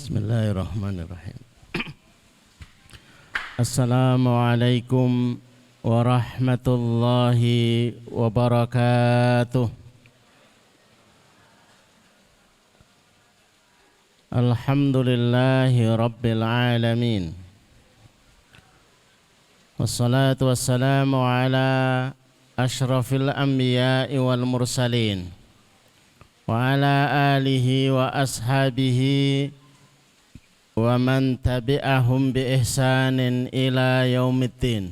Bismillahirrahmanirrahim. Assalamualaikum warahmatullahi wabarakatuh. Alhamdulillahi rabbil alamin. Wassalatu wassalamu ala ashrafil anbiya'i wal mursalin wa ala alihi wa ashabihi wa man tabi'ahum bi ihsanin ila yaumiddin.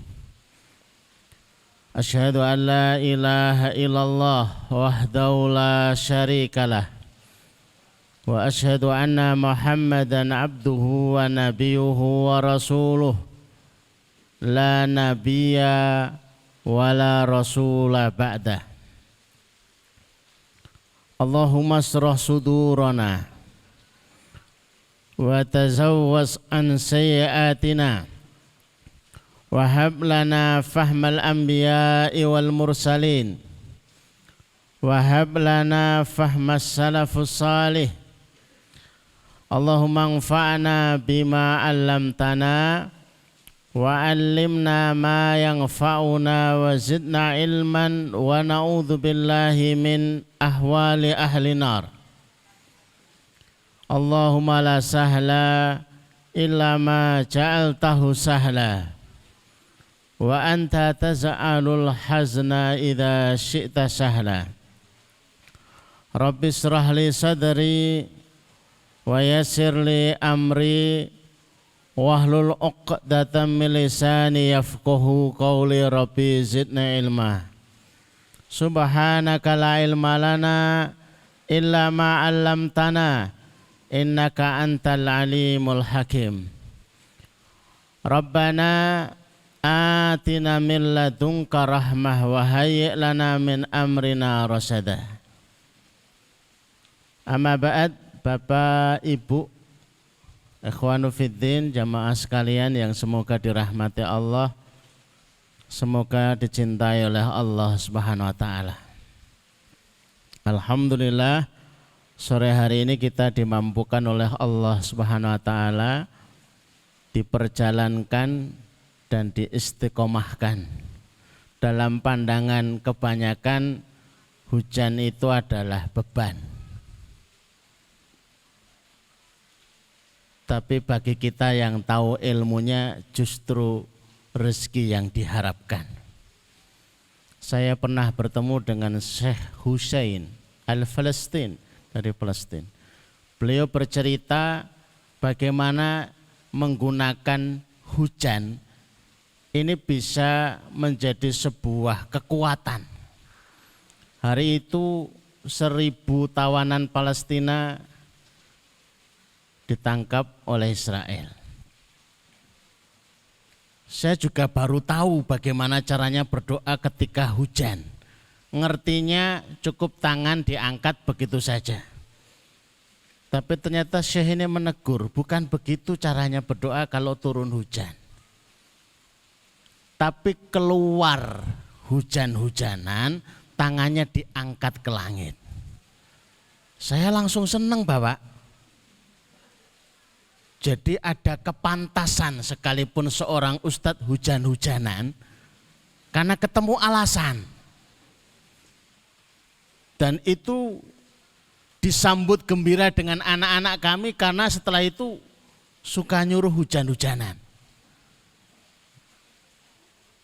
Asyhadu an la ilaha illallah wahdahu la syarikalah wa asyhadu anna Muhammadan abduhu wa nabiyuhu wa rasuluh la nabiyya wa la rasula ba'dah. Allahumma asrah sudurana wa tazawwaz an sayyiatina wa hab lana fahmal anbiya'i wal mursalin wa hab lana fahmas salafus salih. Allahumma anfa'na bima 'allamtana wa 'allimna ma yanfa'una wa zidna ilman wa na'udzu billahi min ahwali ahli nar. Allahumma la sahla illa ma ja'altahu sahla wa anta taz'alul hazna idza syi'ta sahla. Rabbi israh li sadri wa yassir li amri wahlul 'uqdatam min lisani yafqahu qawli. Rabbi zidna ilma. Subhanaka la ilma lana illa ma 'allamtana innaka antal alimul hakim. Rabbana atina min ladunka rahmah wa hayyi' lana min amrina rasada. Amma ba'd, Bapak Ibu ikhwanu fiddin, jamaah sekalian yang semoga dirahmati Allah, semoga dicintai oleh Allah Subhanahu wa taala. Alhamdulillah, sore hari ini kita dimampukan oleh Allah Subhanahu wa taala diperjalankan dan diistiqomahkan. Dalam pandangan kebanyakan, hujan itu adalah beban. Tapi bagi kita yang tahu ilmunya justru rezeki yang diharapkan. Saya pernah bertemu dengan Syekh Husain Al-Palestin dari Palestina. Beliau bercerita bagaimana menggunakan hujan ini bisa menjadi sebuah kekuatan. Hari itu 1000 tawanan Palestina ditangkap oleh Israel. Saya juga baru tahu bagaimana caranya berdoa ketika hujan. Ngertinya cukup tangan diangkat begitu saja. Tapi ternyata Syekh ini menegur, bukan begitu caranya berdoa kalau turun hujan. Tapi keluar hujan-hujanan, tangannya diangkat ke langit. Saya langsung senang, Bapak. Jadi ada kepantasan sekalipun seorang ustadz hujan-hujanan karena ketemu alasan. Dan itu disambut gembira dengan anak-anak kami karena setelah itu suka nyuruh hujan-hujanan.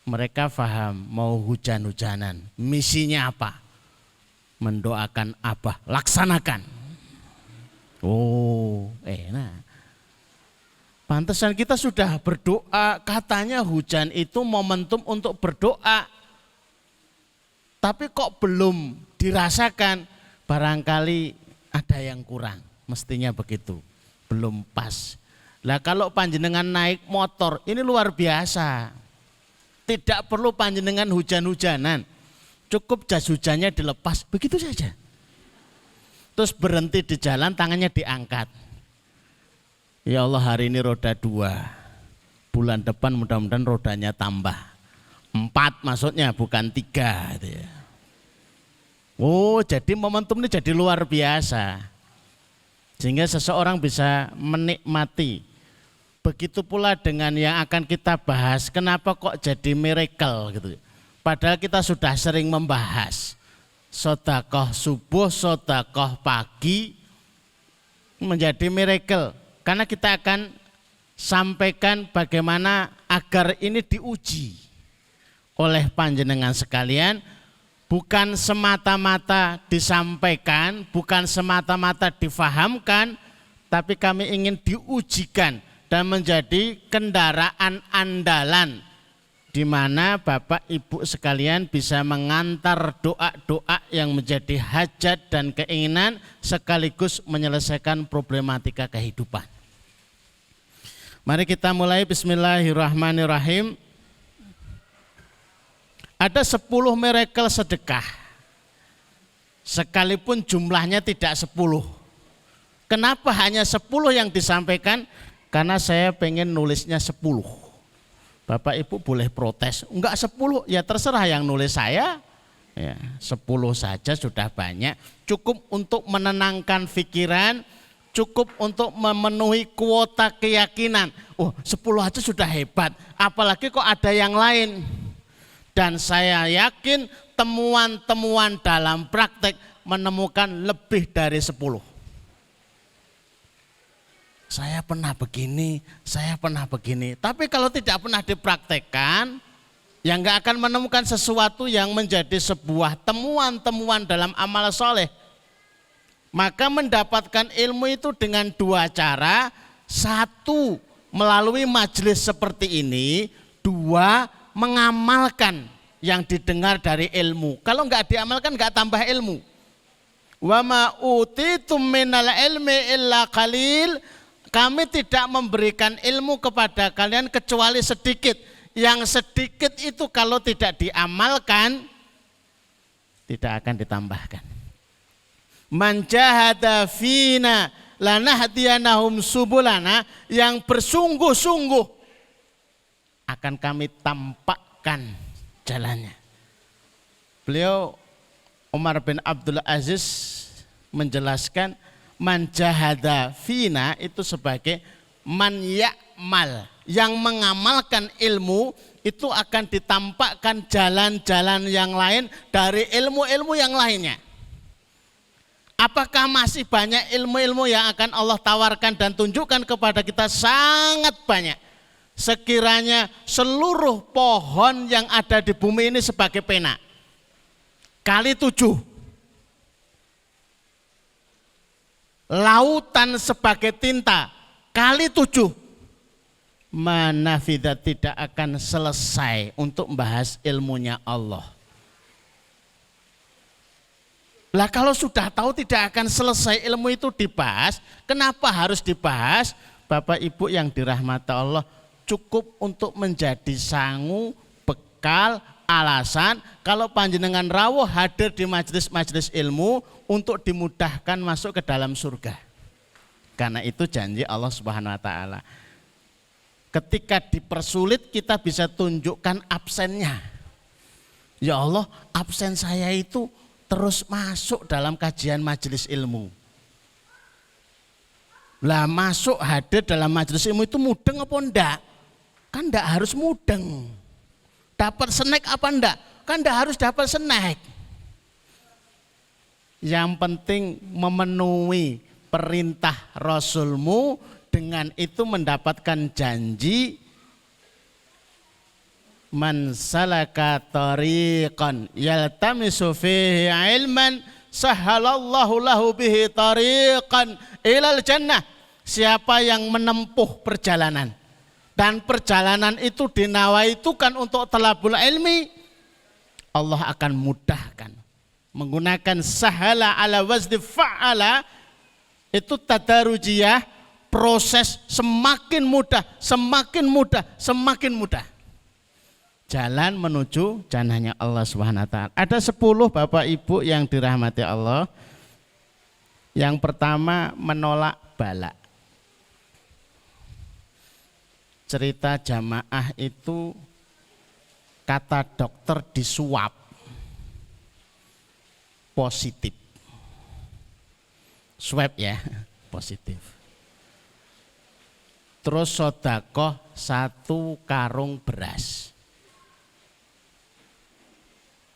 Mereka paham mau hujan-hujanan, misinya apa? Mendoakan Abah, laksanakan. Oh, enak. Pantesan kita sudah berdoa, katanya hujan itu momentum untuk berdoa. Tapi kok belum dirasakan, barangkali ada yang kurang, mestinya begitu, belum pas. Lah kalau panjenengan naik motor, ini luar biasa. Tidak perlu panjenengan hujan-hujanan, cukup jas hujannya dilepas, begitu saja. Terus berhenti di jalan, tangannya diangkat. Ya Allah, hari ini roda 2, bulan depan mudah-mudahan rodanya tambah 4, maksudnya bukan 3 gitu ya. Oh, jadi momentum ini jadi luar biasa. Sehingga seseorang bisa menikmati. Begitu pula dengan yang akan kita bahas, kenapa kok jadi miracle gitu. Padahal kita sudah sering membahas sedekah subuh, sedekah pagi menjadi miracle. Karena kita akan sampaikan bagaimana agar ini diuji oleh panjenengan sekalian, bukan semata-mata disampaikan, bukan semata-mata difahamkan, tapi kami ingin diujikan dan menjadi kendaraan andalan di mana Bapak Ibu sekalian bisa mengantar doa-doa yang menjadi hajat dan keinginan sekaligus menyelesaikan problematika kehidupan. Mari kita mulai. Bismillahirrahmanirrahim. Ada 10 miracle sedekah, sekalipun jumlahnya tidak 10. Kenapa hanya 10 yang disampaikan? Karena saya pengen nulisnya 10. Bapak Ibu boleh protes, enggak 10, ya terserah yang nulis saya. Ya, 10 saja sudah banyak, cukup untuk menenangkan pikiran, cukup untuk memenuhi kuota keyakinan. Oh, 10 aja sudah hebat, apalagi kok ada yang lain. Dan saya yakin temuan-temuan dalam praktek menemukan lebih dari 10. Saya pernah begini, saya pernah begini. Tapi kalau tidak pernah dipraktekkan, ya nggak akan menemukan sesuatu yang menjadi sebuah temuan-temuan dalam amal soleh. Maka mendapatkan ilmu itu dengan 2 cara. 1, melalui majelis seperti ini. 2, mengamalkan yang didengar dari ilmu. Kalau nggak diamalkan nggak tambah ilmu. Wa ma utitum minal ilmi illa qalil. Kami tidak memberikan ilmu kepada kalian kecuali sedikit. Yang sedikit itu kalau tidak diamalkan tidak akan ditambahkan. Man jahada fina lanahdiyanahum subulana, yang bersungguh-sungguh akan kami tampakkan jalannya. Beliau Umar bin Abdul Aziz menjelaskan man jahada fina itu sebagai man ya'mal, yang mengamalkan ilmu itu akan ditampakkan jalan-jalan yang lain dari ilmu-ilmu yang lainnya. Apakah masih banyak ilmu-ilmu yang akan Allah tawarkan dan tunjukkan kepada kita? Sangat banyak. Sekiranya seluruh pohon yang ada di bumi ini sebagai pena kali 7, lautan sebagai tinta kali 7, manafidat, tidak akan selesai untuk membahas ilmunya Allah. Lah kalau sudah tahu tidak akan selesai ilmu itu dibahas, kenapa harus dibahas? Bapak Ibu yang dirahmati Allah, cukup untuk menjadi sangu, bekal, alasan kalau panjenengan rawuh hadir di majelis-majelis ilmu untuk dimudahkan masuk ke dalam surga. Karena itu janji Allah Subhanahu wa taala. Ketika dipersulit kita bisa tunjukkan absennya. Ya Allah, absen saya itu terus masuk dalam kajian majelis ilmu. Lah masuk hadir dalam majelis ilmu itu mudeng apa enggak? Kan enggak harus mudeng. Dapat snack apa enggak? Kan enggak harus dapat snack. Yang penting memenuhi perintah Rasulmu, dengan itu mendapatkan janji. Man salaka tariqan yaltamisu fihi ilman sahalallahu lahu bihi tariqan ilal jannah. Siapa yang menempuh perjalanan dan perjalanan itu dinawaitukan untuk talabul ilmi, Allah akan mudahkan. Menggunakan sahala ala wazni fa'ala, itu tadarujiyah, proses semakin mudah, semakin mudah, semakin mudah. Jalan menuju jannahnya Allah Subhanahu wa taala. Ada 10 Bapak Ibu yang dirahmati Allah. Yang pertama, menolak bala. Cerita jamaah itu kata dokter disuap positif. Swab ya. positif. Terus sodakoh 1 karung beras.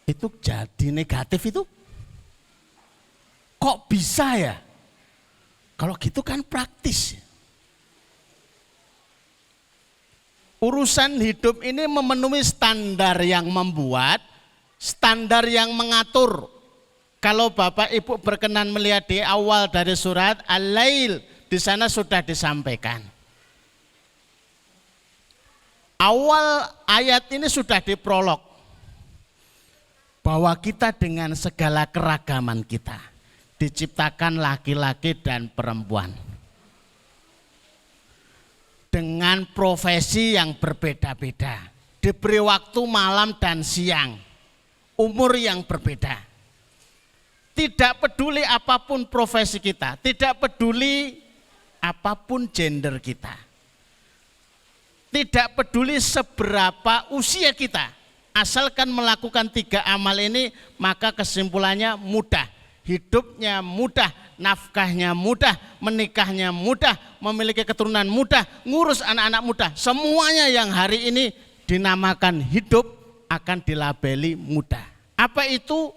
Itu jadi negatif itu? Kok bisa ya? Kalau gitu kan praktis. Urusan hidup ini memenuhi standar yang membuat, standar yang mengatur. Kalau Bapak Ibu berkenan melihat di awal dari surat Al-Lail, di sana sudah disampaikan. Awal ayat ini sudah diprolog bahwa kita dengan segala keragaman kita diciptakan laki-laki dan perempuan. Dengan profesi yang berbeda-beda, diberi waktu malam dan siang, umur yang berbeda. Tidak peduli apapun profesi kita, tidak peduli apapun gender kita. Tidak peduli seberapa usia kita, asalkan melakukan 3 amal ini, maka kesimpulannya mudah. Hidupnya mudah, nafkahnya mudah, menikahnya mudah, memiliki keturunan mudah, ngurus anak-anak mudah. Semuanya yang hari ini dinamakan hidup akan dilabeli mudah. Apa itu?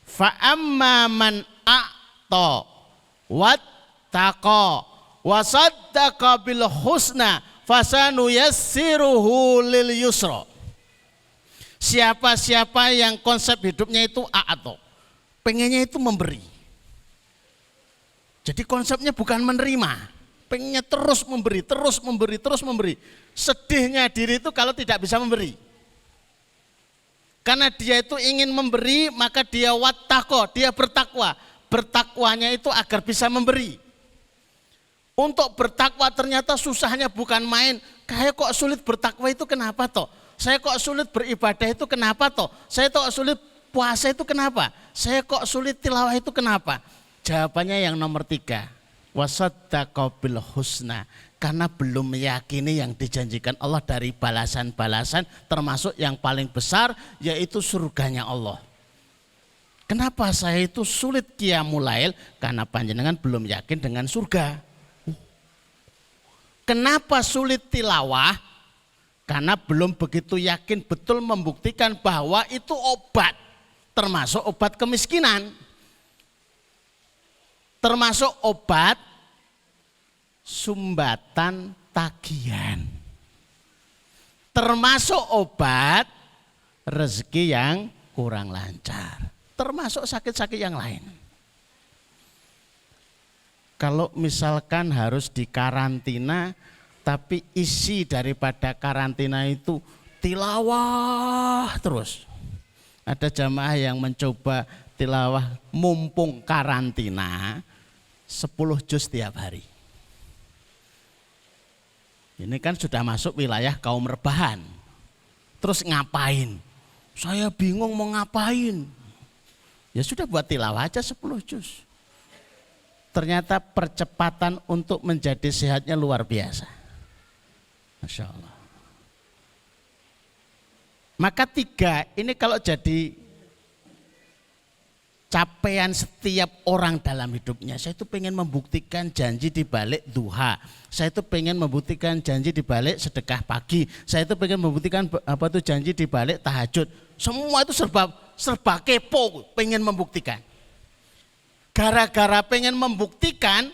Fa'amma man a'ta wattaqa wa saddaqa bil husna fasanuyassiruhu lil yusra. Siapa-siapa yang konsep hidupnya itu a'ta, pengennya itu memberi. Jadi konsepnya bukan menerima, pengennya terus memberi, terus memberi, terus memberi. Sedihnya diri itu kalau tidak bisa memberi. Karena dia itu ingin memberi, maka dia wattaqo, dia bertakwa. Bertakwanya itu agar bisa memberi. Untuk bertakwa ternyata susahnya bukan main. Kayak kok sulit bertakwa itu kenapa toh? Saya kok sulit beribadah itu kenapa toh? Saya kok sulit puasa itu kenapa? Saya kok sulit tilawah itu kenapa? Jawabannya yang nomor 3. Wasaddaqa bil husna. Karena belum meyakini yang dijanjikan Allah dari balasan-balasan, termasuk yang paling besar yaitu surganya Allah. Kenapa saya itu sulit qiyamul lail? Karena panjenengan belum yakin dengan surga. Kenapa sulit tilawah? Karena belum begitu yakin betul membuktikan bahwa itu obat. Termasuk obat kemiskinan, termasuk obat sumbatan tagihan, termasuk obat rezeki yang kurang lancar, termasuk sakit-sakit yang lain. Kalau misalkan harus dikarantina, tapi isi daripada karantina itu tilawah terus. Ada jamaah yang mencoba tilawah mumpung karantina 10 juz tiap hari. Ini kan sudah masuk wilayah kaum rebahan. Terus ngapain? Saya bingung mau ngapain. Ya sudah buat tilawah aja 10 juz. Ternyata percepatan untuk menjadi sehatnya luar biasa. Masya Allah. Maka 3 ini kalau jadi capaian setiap orang dalam hidupnya. Saya itu pengen membuktikan janji di balik duha. Saya itu pengen membuktikan janji di balik sedekah pagi. Saya itu pengen membuktikan janji di balik tahajud. Semua itu serba kepo, pengen membuktikan. Gara-gara pengen membuktikan,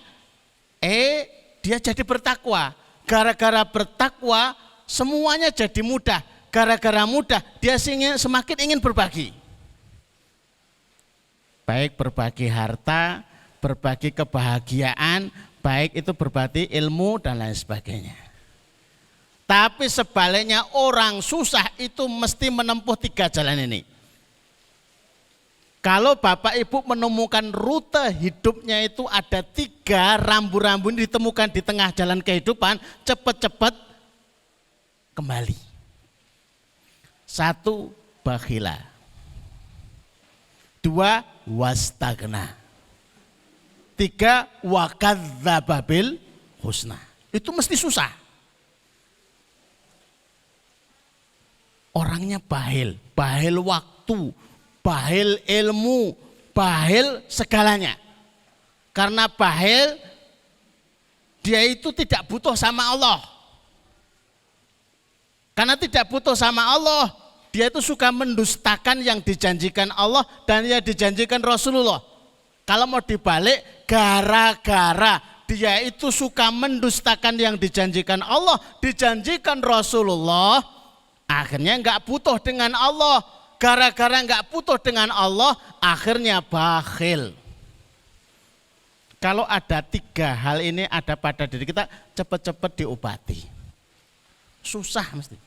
dia jadi bertakwa. Gara-gara bertakwa, semuanya jadi mudah. Gara-gara mudah, dia semakin ingin berbagi. Baik berbagi harta, berbagi kebahagiaan, baik itu berbagi ilmu dan lain sebagainya. Tapi sebaliknya orang susah itu mesti menempuh 3 jalan ini. Kalau Bapak Ibu menemukan rute hidupnya itu ada 3 rambu-rambu ini ditemukan di tengah jalan kehidupan, cepat-cepat kembali. 1, bakhila. 2, wastagna. 3, wakadzdzaba bil husna. Itu mesti susah. Orangnya bahil waktu, bahil ilmu, bahil segalanya. Karena bahil dia itu tidak butuh sama Allah. Karena tidak butuh sama Allah, dia itu suka mendustakan yang dijanjikan Allah dan yang dijanjikan Rasulullah. Kalau mau dibalik, gara-gara dia itu suka mendustakan yang dijanjikan Allah, dijanjikan Rasulullah, akhirnya nggak butuh dengan Allah. Gara-gara nggak butuh dengan Allah, akhirnya bakhil. Kalau ada 3 hal ini ada pada diri kita, cepat-cepat diobati. Susah mesti.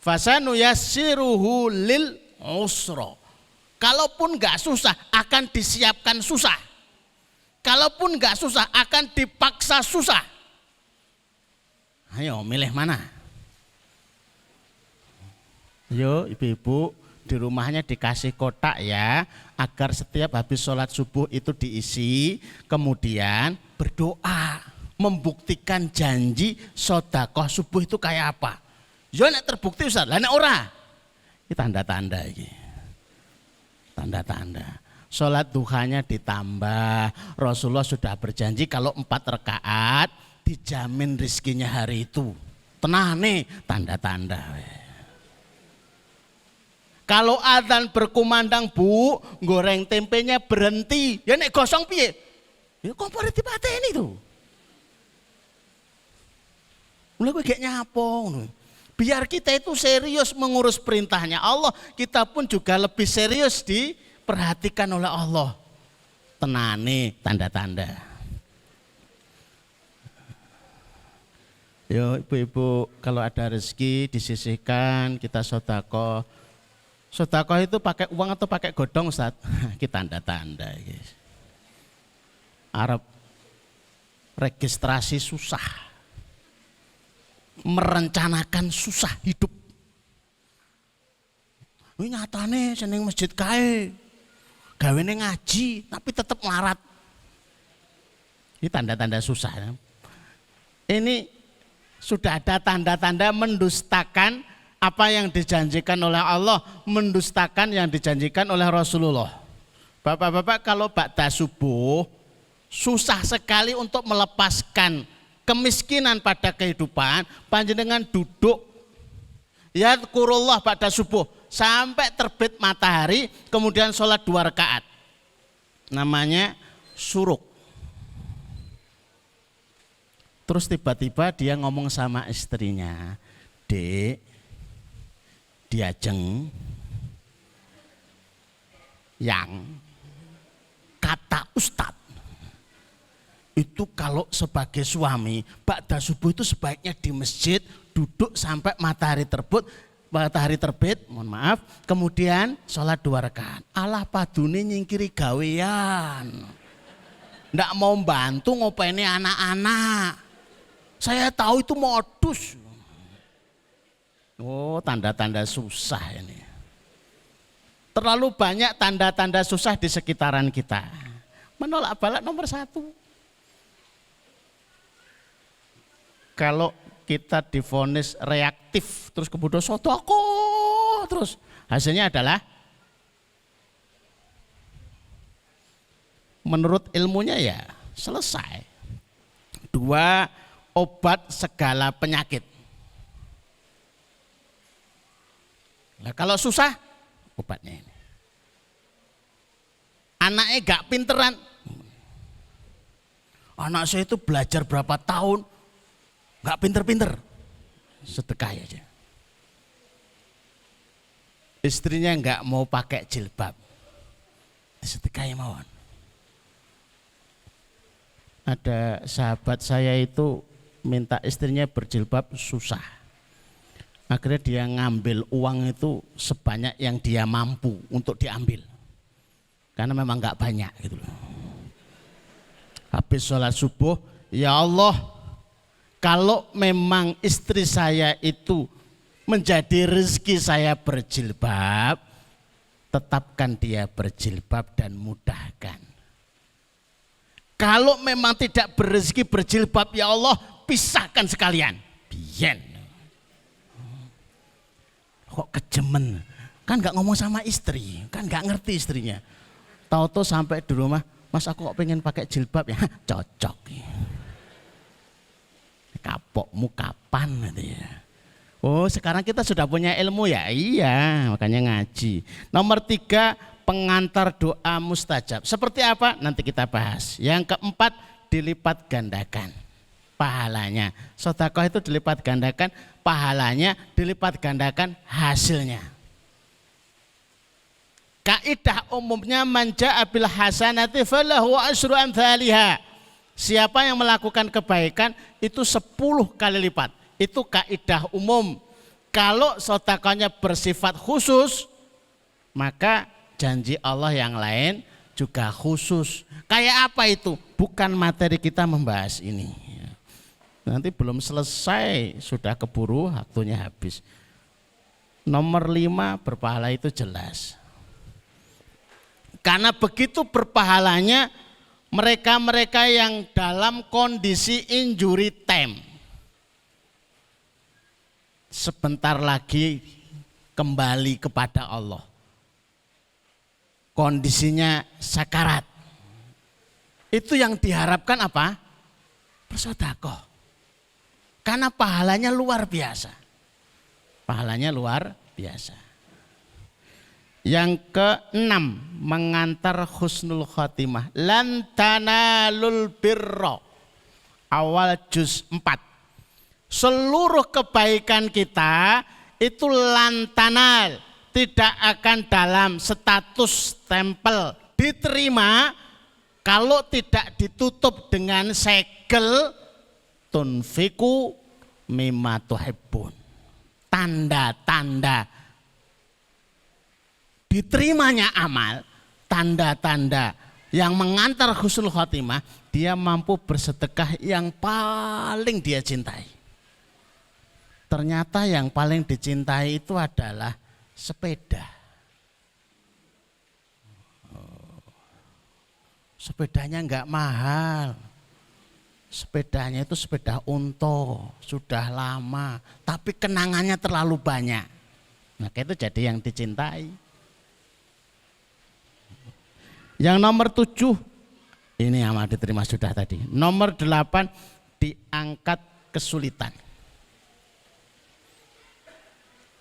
Fasanu yassiruhu lil usra. Kalaupun nggak susah, akan disiapkan susah. Kalaupun nggak susah, akan dipaksa susah. Ayo milih mana? Yo ibu-ibu, di rumahnya dikasih kotak ya, agar setiap habis sholat subuh itu diisi, kemudian berdoa, membuktikan janji sedekah subuh itu kayak apa. Ya nek terbukti Ustaz, lah nek ora. Ini tanda-tanda ini. Tanda-tanda. Sholat duhanya ditambah, Rasulullah sudah berjanji kalau 4 rakaat dijamin rizkinya hari itu. Tenang nih, tanda-tanda. Kalau adzan berkumandang Bu, goreng tempenya berhenti. Ya nek gosong piye? Ya kompor dipateni tuh. Mulai kowe gek nyapo ngono. Biar kita itu serius mengurus perintahnya Allah, kita pun juga lebih serius diperhatikan oleh Allah. Tenane tanda-tanda. Yo ibu-ibu, kalau ada rezeki disisihkan, kita sedekah. Sedekah itu pakai uang atau pakai godong Ustaz? Kita tanda-tanda guys. Arab registrasi susah. Merencanakan susah hidup. Ini nyatane seneng masjid kae. Gawene ngaji tapi tetap melarat. Ini tanda-tanda susah. Ini sudah ada tanda-tanda mendustakan apa yang dijanjikan oleh Allah, mendustakan yang dijanjikan oleh Rasulullah. Bapak-bapak, kalau ba'da subuh susah sekali untuk melepaskan kemiskinan pada kehidupan, panjenengan duduk ya kurullah ba'da subuh sampai terbit matahari, kemudian sholat 2 rakaat. Namanya suruk. Terus tiba-tiba dia ngomong sama istrinya, Dek, diajeng yang kata Ustadz itu kalau sebagai suami ba'da subuh itu sebaiknya di masjid duduk sampai matahari terbit, mohon maaf, kemudian sholat 2 rakaat. Alah padune nyingkiri gawean, ndak mau bantu ngopeni anak-anak. Saya tahu itu modus. Oh, tanda-tanda susah ini. Terlalu banyak tanda-tanda susah di sekitaran kita. Menolak balak nomor 1. Kalau kita divonis reaktif, terus kemudian sedekah, terus hasilnya adalah menurut ilmunya ya selesai. 2, obat segala penyakit. Nah, kalau susah, obatnya ini. Anaknya gak pinteran. Anak saya itu belajar berapa tahun, gak pinter-pinter. Sedekah aja. Istrinya gak mau pakai jilbab. Sedekah mawon. Ada sahabat saya itu minta istrinya berjilbab, susah. Akhirnya dia ngambil uang itu sebanyak yang dia mampu untuk diambil. Karena memang gak banyak gitu loh. Habis sholat subuh, ya Allah, kalau memang istri saya itu menjadi rezeki saya berjilbab, tetapkan dia berjilbab dan mudahkan. Kalau memang tidak berrezeki berjilbab, ya Allah, pisahkan sekalian. Biyen. Kok kejemen, kan gak ngomong sama istri, kan gak ngerti istrinya. Tahu-tahu sampai di rumah, Mas aku kok pengen pakai jilbab ya, cocok. kapokmu kapan gitu ya. Oh sekarang kita sudah punya ilmu ya, iya makanya ngaji. Nomor 3, pengantar doa mustajab. Seperti apa? Nanti kita bahas. Yang keempat, dilipat gandakan pahalanya. Sedekah itu dilipat gandakan pahalanya, dilipat gandakan hasilnya. Kaidah umumnya manja abil hasanati falahu asyru amthaliha. Siapa yang melakukan kebaikan itu 10 kali lipat. Itu kaidah umum. Kalau sedekahnya bersifat khusus, maka janji Allah yang lain juga khusus. Kayak apa itu? Bukan materi kita membahas ini. Nanti belum selesai, sudah keburu waktunya habis. Nomor 5, berpahala itu jelas. Karena begitu berpahalanya mereka-mereka yang dalam kondisi injury time. Sebentar lagi kembali kepada Allah. Kondisinya sakarat. Itu yang diharapkan apa? Bersedekah. Karena pahalanya luar biasa. Pahalanya luar biasa. Yang keenam, mengantar husnul khotimah. Lan tanalul birra. Awal juz 4. Seluruh kebaikan kita itu lantanal, tidak akan dalam status stempel diterima kalau tidak ditutup dengan segel tunfiku mimma tuhibbun. Tanda-tanda diterimanya amal, tanda-tanda yang mengantar husnul khotimah, dia mampu bersedekah yang paling dia cintai. Ternyata yang paling dicintai itu adalah sepeda. Sepedanya enggak mahal. Sepedanya itu sepeda unto, sudah lama, tapi kenangannya terlalu banyak. Maka itu jadi yang dicintai. Yang nomor 7, ini amal diterima sudah tadi. Nomor 8, diangkat kesulitan.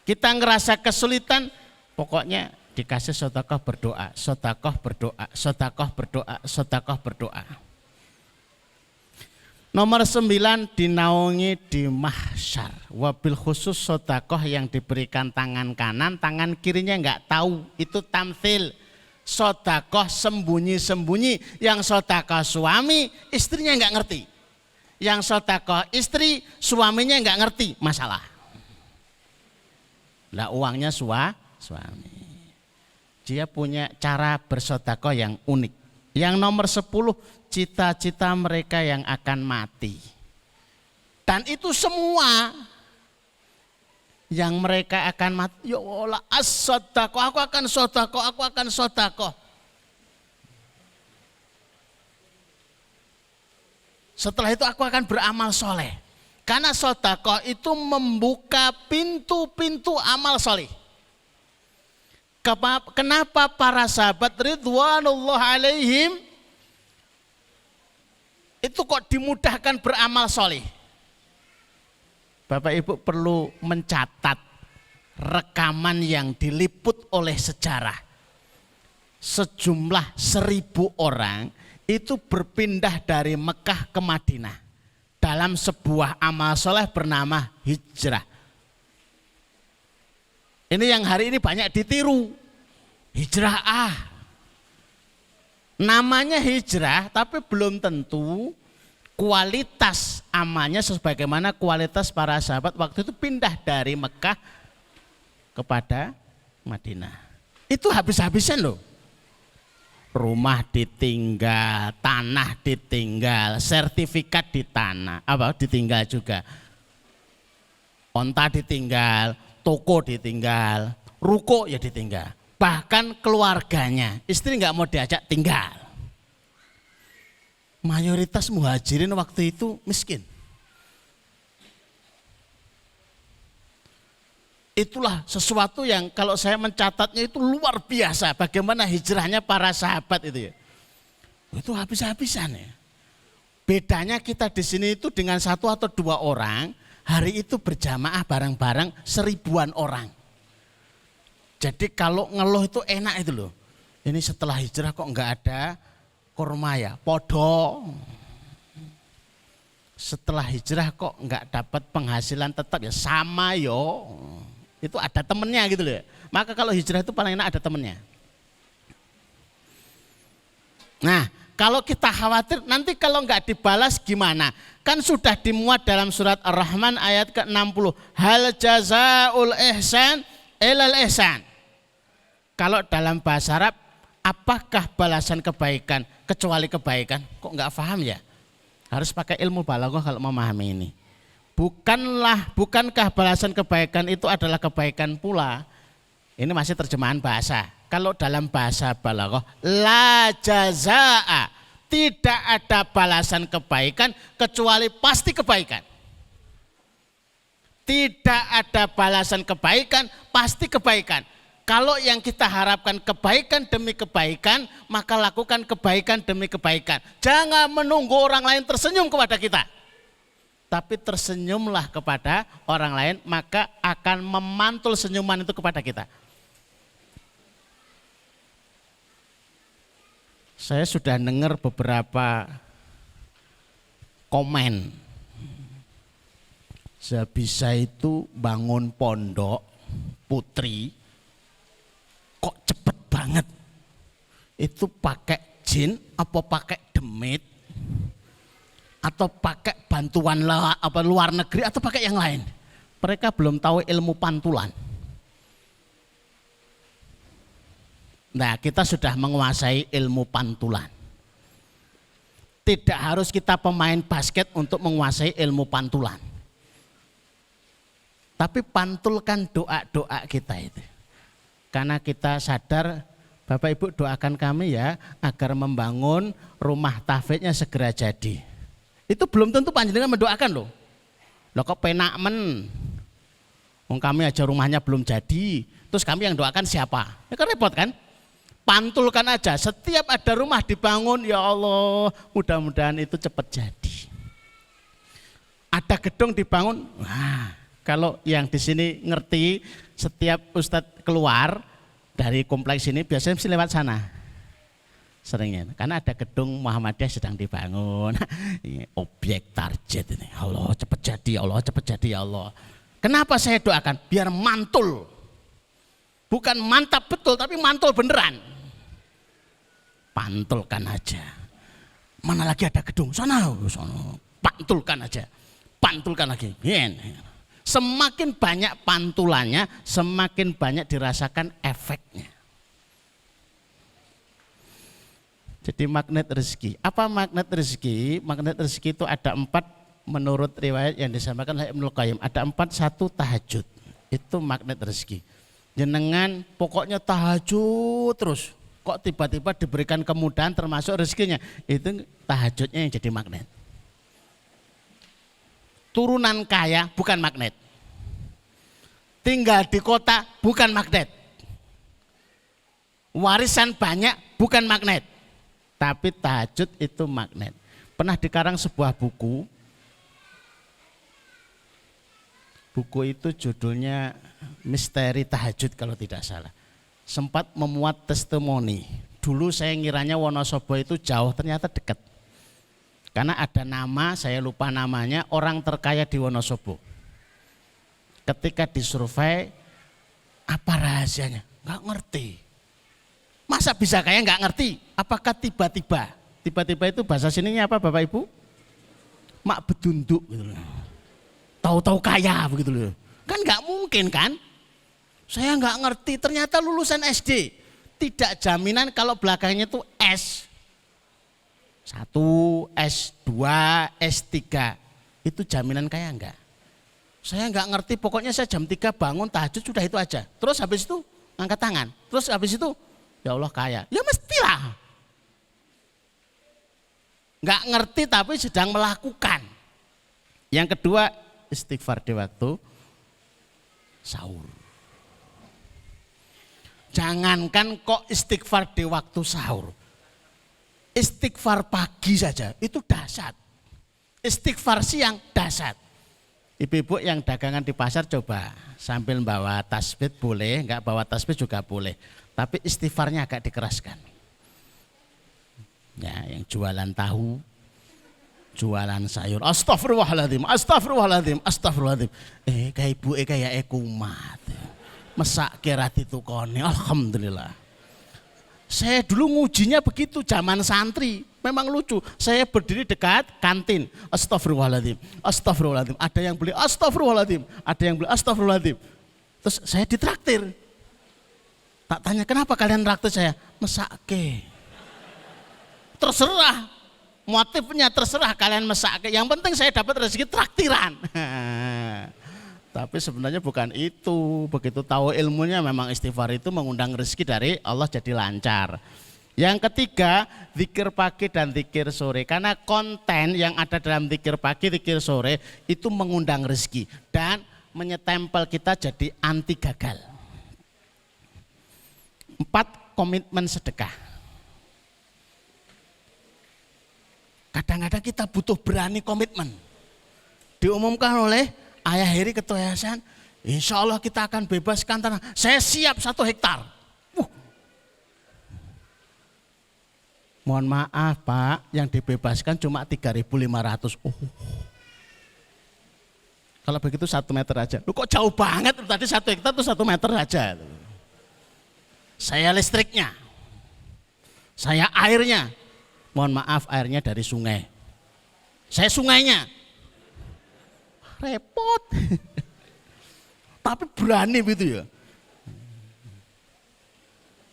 Kita ngerasa kesulitan, pokoknya dikasih sedekah berdoa, sedekah berdoa, sedekah berdoa, sedekah berdoa. Nomor 9, dinaungi di mahsyar. Wabil khusus sedekah yang diberikan tangan kanan, tangan kirinya enggak tahu, itu tamtsil. Sedekah sembunyi-sembunyi, yang sedekah suami, istrinya enggak ngerti. Yang sedekah istri, suaminya enggak ngerti masalah. Lah uangnya suami. Dia punya cara bersedekah yang unik. Yang nomor 10, cita-cita mereka yang akan mati. Dan itu semua yang mereka akan mati, ya Allah as-sadaqah, aku akan sedekah, aku akan sedekah. Setelah itu aku akan beramal soleh. Karena sedekah itu membuka pintu-pintu amal soleh. Kenapa para sahabat ridwanullah alaihim itu kok dimudahkan beramal soleh? Bapak Ibu perlu mencatat rekaman yang diliput oleh sejarah. Sejumlah 1000 orang itu berpindah dari Mekah ke Madinah dalam sebuah amal soleh bernama hijrah. Ini yang hari ini banyak ditiru. Hijrah namanya hijrah, tapi belum tentu kualitas amalnya sebagaimana kualitas para sahabat waktu itu pindah dari Mekah kepada Madinah. Itu habis-habisan loh. Rumah ditinggal, tanah ditinggal, sertifikat ditinggal juga. Onta ditinggal, toko ditinggal, ruko ya ditinggal. Bahkan keluarganya, istri nggak mau diajak tinggal. Mayoritas muhajirin waktu itu miskin. Itulah sesuatu yang kalau saya mencatatnya itu luar biasa. Bagaimana hijrahnya para sahabat itu ya. Itu habis-habisan ya. Bedanya kita di sini itu dengan 1 atau 2 orang, hari itu berjamaah bareng-bareng 1000-an orang. Jadi kalau ngeluh itu enak itu loh. Ini setelah hijrah kok enggak ada kurma ya, podo. Setelah hijrah kok enggak dapat penghasilan tetap ya, sama yo. Itu ada temennya gitu loh. Maka kalau hijrah itu paling enak ada temennya. Nah, kalau kita khawatir nanti kalau enggak dibalas gimana? Kan sudah dimuat dalam surat Ar-Rahman ayat ke-60. Hal jazaul ihsan ilal ihsan. Kalau dalam bahasa Arab, apakah balasan kebaikan kecuali kebaikan? Kok enggak paham ya? Harus pakai ilmu balaghah kalau memahami ini. Bukankah balasan kebaikan itu adalah kebaikan pula? Ini masih terjemahan bahasa. Kalau dalam bahasa balaghah, la jazaa, tidak ada balasan kebaikan kecuali pasti kebaikan. Tidak ada balasan kebaikan, pasti kebaikan. Kalau yang kita harapkan kebaikan demi kebaikan, maka lakukan kebaikan demi kebaikan. Jangan menunggu orang lain tersenyum kepada kita. Tapi tersenyumlah kepada orang lain, maka akan memantul senyuman itu kepada kita. Saya sudah dengar beberapa komen. Saya bisa itu bangun pondok putri, kok cepet banget. Itu pakai jin apa pakai demit atau pakai bantuan luar negeri atau pakai yang lain. Mereka belum tahu ilmu pantulan. Nah, kita sudah menguasai ilmu pantulan. Tidak harus kita pemain basket untuk menguasai ilmu pantulan. Tapi pantulkan doa-doa kita itu. Karena kita sadar, Bapak Ibu doakan kami ya agar membangun rumah tahfidznya segera jadi. Itu belum tentu panjenengan mendoakan loh. Loh kok penak men. Wong kami aja rumahnya belum jadi, terus kami yang doakan siapa? Ya kan repot kan? Pantulkan aja, setiap ada rumah dibangun, ya Allah mudah-mudahan itu cepat jadi. Ada gedung dibangun, wah, kalau yang di sini ngerti, setiap ustadz keluar dari kompleks ini biasanya mesti lewat sana. Seringnya, karena ada gedung Muhammadiyah sedang dibangun, ini objek target ini, Allah cepat jadi, Allah cepat jadi, ya Allah. Kenapa saya doakan? Biar mantul, bukan mantap betul, tapi mantul beneran. Pantulkan aja. Mana lagi ada gedung? Sana. Pantulkan aja. Pantulkan lagi. Semakin banyak pantulannya, semakin banyak dirasakan efeknya. Jadi magnet rezeki. Apa magnet rezeki? Magnet rezeki itu ada 4 menurut riwayat yang disampaikan oleh Ibnu Qayyim. Ada 4, 1 tahajud. Itu magnet rezeki. Jenengan pokoknya tahajud terus. Kok tiba-tiba diberikan kemudahan termasuk rezekinya, itu tahajudnya yang jadi magnet. Turunan kaya bukan magnet, tinggal di kota bukan magnet, warisan banyak bukan magnet, tapi tahajud itu magnet. Pernah dikarang sebuah buku itu judulnya Misteri Tahajud kalau tidak salah. Sempat memuat testimoni. Dulu saya ngiranya Wonosobo itu jauh, ternyata dekat. Karena ada nama, saya lupa namanya, orang terkaya di Wonosobo. Ketika disurvei, apa rahasianya? Nggak ngerti. Masa bisa kaya nggak ngerti? Apakah tiba-tiba? Tiba-tiba itu bahasa sininya apa Bapak Ibu? Mak bedunduk gitu loh. Tahu-tahu kaya begitu loh. Kan nggak mungkin kan? Saya nggak ngerti, ternyata lulusan SD. Tidak jaminan kalau belakangnya itu S1, S2, S3. Itu jaminan kaya enggak? Saya nggak ngerti, pokoknya saya jam 3 bangun tahajud sudah itu aja. Terus habis itu angkat tangan. Terus habis itu ya Allah kaya. Ya mestilah. Nggak ngerti tapi sedang melakukan. Yang kedua istighfar di waktu sahur. Jangankan kok istighfar di waktu sahur. Istighfar pagi saja itu dahsyat. Istighfar siang dahsyat. Ibu-ibu yang dagangan di pasar coba sambil bawa tasbih boleh, enggak bawa tasbih juga boleh. Tapi istighfarnya agak dikeraskan. Ya, yang jualan tahu, jualan sayur, astagfirullahaladzim, astagfirullahaladzim, astagfirullahaladzim. Kayak ibu kayak kumat. Mesak kira ditukoni, alhamdulillah. Saya dulu ngujinya begitu zaman santri, memang lucu. Saya berdiri dekat kantin, astagfirullahaladzim, astagfirullahaladzim. Ada yang beli astagfirullahaladzim, ada yang beli astagfirullahaladzim. Terus saya ditraktir. Tak tanya kenapa kalian traktir saya, mesake. Terserah, motifnya terserah kalian mesake. Yang penting saya dapat rezeki traktiran. Tapi sebenarnya bukan itu. Begitu tahu ilmunya memang istighfar itu mengundang rezeki dari Allah jadi lancar. Yang ketiga, zikir pagi dan zikir sore. Karena konten yang ada dalam zikir pagi, zikir sore itu mengundang rezeki dan menyetempel kita jadi anti gagal. 4, komitmen sedekah. Kadang-kadang kita butuh berani komitmen. Diumumkan oleh Ayah Heri Ketua Yayasan, insya Allah kita akan bebaskan tanah. Saya siap 1 hektar. Mohon maaf Pak, yang dibebaskan cuma 3.500. Kalau begitu 1 meter aja. Lu kok jauh banget, tadi 1 hektar itu 1 meter aja. Saya listriknya, saya airnya. Mohon maaf airnya dari sungai. Saya sungainya. Repot. Tapi berani gitu ya.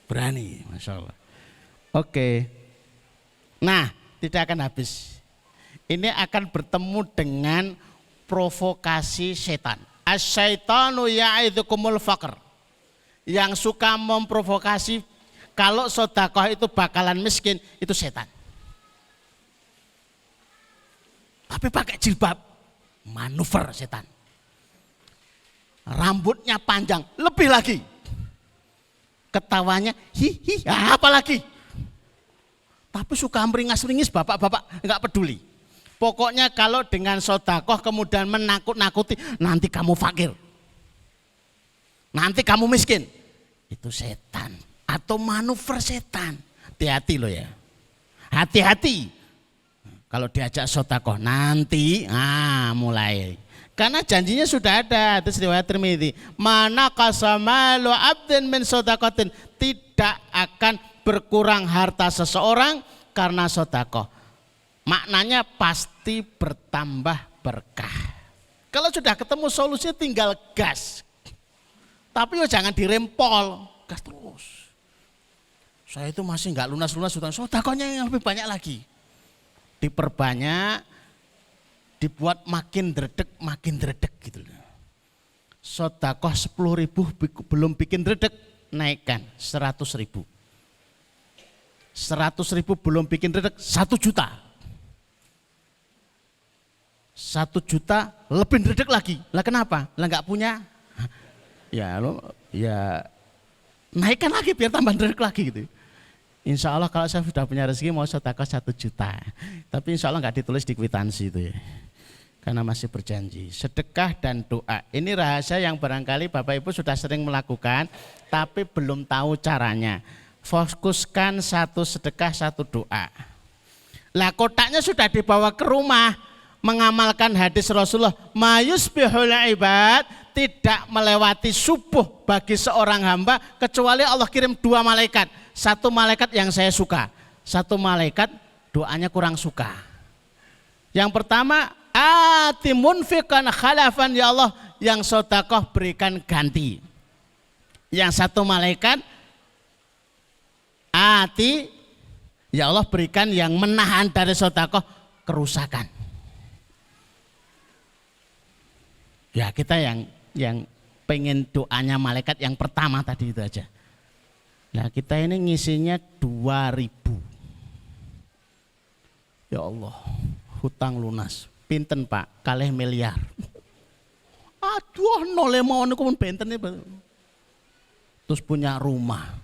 Berani, Masya Allah. Oke. Nah, tidak akan habis. Ini akan bertemu dengan provokasi setan. Asyaitanu ya'idzukumul faqr. Yang suka memprovokasi kalau sedekah itu bakalan miskin, itu setan. Tapi pakai jilbab. Manuver setan. Rambutnya panjang, lebih lagi. Ketawanya hihi, apa lagi? Tapi suka meringis-ringis bapak-bapak, enggak peduli. Pokoknya kalau dengan sedekah kemudian menakut-nakuti, nanti kamu fakir. Nanti kamu miskin. Itu setan atau manuver setan. Hati-hati loh ya. Hati-hati. Kalau diajak sedekah nanti, mulai. Karena janjinya sudah ada, itu riwayat Tirmidzi. Mana qasamalu 'abdin min shadaqatin, tidak akan berkurang harta seseorang karena sedekah. Maknanya pasti bertambah berkah. Kalau sudah ketemu solusinya tinggal gas. Tapi jangan dirempol, gas terus. Saya itu masih enggak lunas-lunas utang, sedekahnya yang lebih banyak lagi. Diperbanyak, dibuat makin dredeg gitu. Sedekah 10.000 belum bikin dredeg, naikkan 100.000. 100.000 belum bikin dredeg, 1 juta. 1 juta lebih dredeg lagi. Lah kenapa? Lah enggak punya. Ya naikkan lagi biar tambah dredeg lagi gitu. Insya Allah kalau saya sudah punya rezeki mau sedekah 1 juta. Tapi insya Allah nggak ditulis di kwitansi itu ya. Karena masih berjanji. Sedekah dan doa. Ini rahasia yang barangkali Bapak Ibu sudah sering melakukan. Tapi belum tahu caranya. Fokuskan 1 sedekah 1 doa. Lah kotaknya sudah dibawa ke rumah. Mengamalkan hadis Rasulullah. Mayusbihul ibad. Tidak melewati subuh bagi seorang hamba. Kecuali Allah kirim 2 malaikat. 1 malaikat yang saya suka, 1 malaikat doanya kurang suka. Yang pertama, ati munfiqan khalafan, ya Allah yang sedekah berikan ganti. Yang 1 malaikat, ati ya Allah berikan yang menahan dari sedekah kerusakan. Ya kita yang pengen doanya malaikat yang pertama tadi itu aja. Nah kita ini ngisinya 2.000. Ya Allah, hutang lunas. Pinten Pak? Kalih miliar. Aduh, nole mau niku pun benten nih. Terus punya rumah.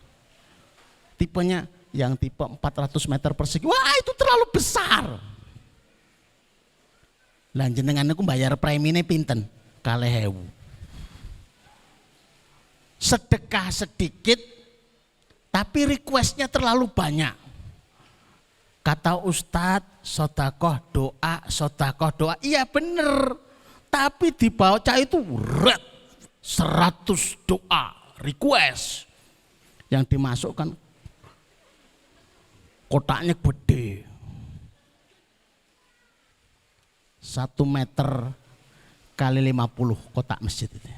Tipenya yang tipe 400 meter persegi. Wah itu terlalu besar. Lah jenengan niku bayar premine pinten? 2.000. Sedekah sedikit tapi requestnya terlalu banyak. Kata Ustadz, sodakoh doa. Iya bener. Tapi dibaca itu 100 doa request. Yang dimasukkan kotaknya gede. 1 meter kali 50 kotak masjid itu.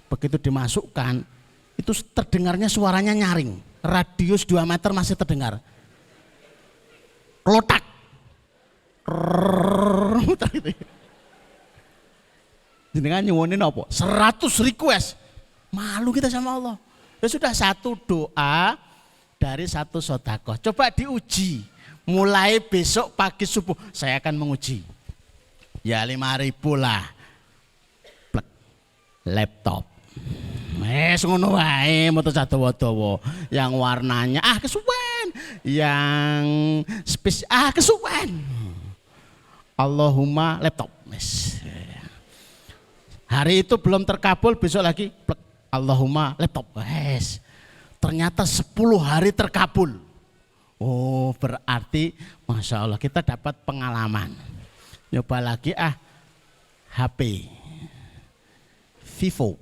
Begitu dimasukkan, itu terdengarnya suaranya nyaring. Radius 2 meter masih terdengar. Klotak. Jenengan nyuwunin apa? 100 request. Malu kita sama Allah. Ya sudah, 1 doa dari 1 sedekah. Coba diuji. Mulai besok pagi subuh saya akan menguji. Ya 5.000 lah. Plek. Laptop. Ngono wae moto dawa-dawa. Yang warnanya kesuwen. Yang kesuwen. Allahumma laptop. Hari itu belum terkabul, besok lagi plek. Allahumma laptop. Ternyata 10 hari terkabul. Oh, berarti Masya Allah kita dapat pengalaman. Nyoba lagi HP Vivo.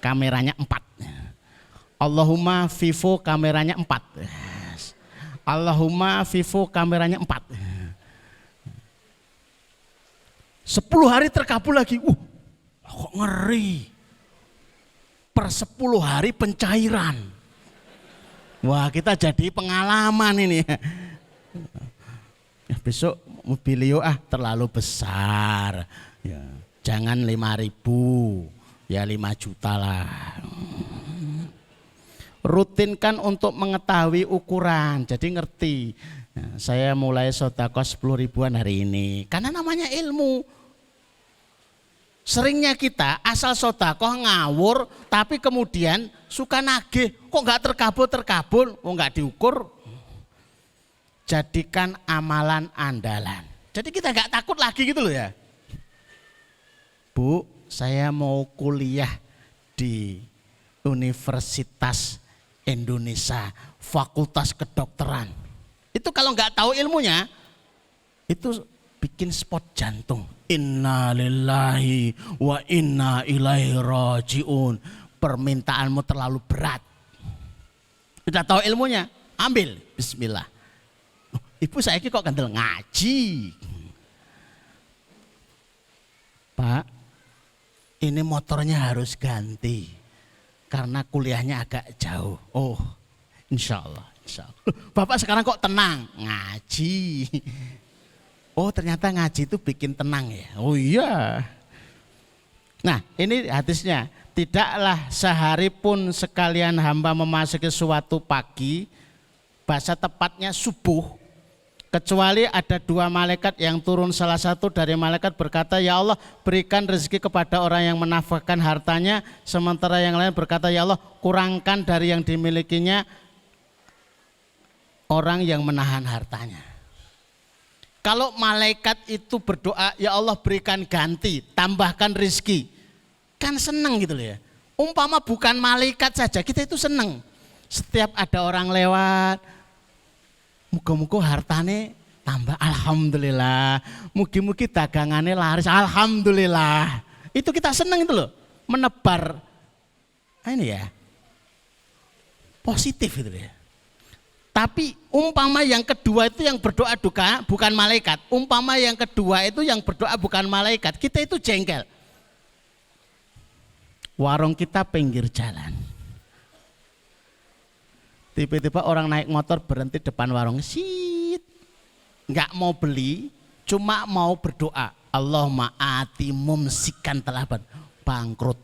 Kameranya 4. Allahumma Vivo kameranya 4. Allahumma Vivo kameranya 4. 10 hari terkabul lagi. Kok ngeri. Per 10 hari pencairan. Wah, kita jadi pengalaman ini. Besok mobilio terlalu besar. Ya, jangan 5.000. Ya 5 juta lah. Rutinkan untuk mengetahui ukuran, jadi ngerti. Nah, saya mulai sedekah 10 ribuan hari ini, karena namanya ilmu. Seringnya kita asal sedekah ngawur, tapi kemudian suka nagih, kok nggak terkabul, nggak diukur. Jadikan amalan andalan. Jadi kita nggak takut lagi gitu loh ya. Bu, saya mau kuliah di Universitas Indonesia, Fakultas Kedokteran. Itu kalau nggak tahu ilmunya, itu bikin spot jantung. Inna lillahi wa inna ilaihi rajiun. Permintaanmu terlalu berat. Sudah tahu ilmunya, ambil. Bismillah. Ibu saya kok kendel ngaji. Pak, ini motornya harus ganti karena kuliahnya agak jauh. Oh, insya Allah. Bapak sekarang kok tenang? Ngaji. Oh, ternyata ngaji itu bikin tenang ya. Oh iya. Nah, ini hadisnya. Tidaklah sehari pun sekalian hamba memasuki suatu pagi, bahasa tepatnya subuh, kecuali ada 2 malaikat yang turun. Salah satu dari malaikat berkata, ya Allah, berikan rezeki kepada orang yang menafkahkan hartanya. Sementara yang lain berkata, ya Allah, kurangkan dari yang dimilikinya orang yang menahan hartanya. Kalau malaikat itu berdoa, ya Allah berikan ganti, tambahkan rezeki, kan seneng gitu loh ya. Umpama bukan malaikat saja, kita itu seneng. Setiap ada orang lewat, muga-muga hartane tambah, alhamdulillah. Mugi-mugi dagangannya laris, alhamdulillah. Itu kita seneng itu loh, menebar ini ya, positif itu ya. Tapi umpama yang kedua itu yang berdoa bukan malaikat. Umpama yang kedua itu yang berdoa bukan malaikat, kita itu jengkel. Warung kita pinggir jalan. Tiba-tiba orang naik motor berhenti depan warung, sit. Nggak mau beli, cuma mau berdoa. Allahumma ati mumsikan talaban, bangkrut.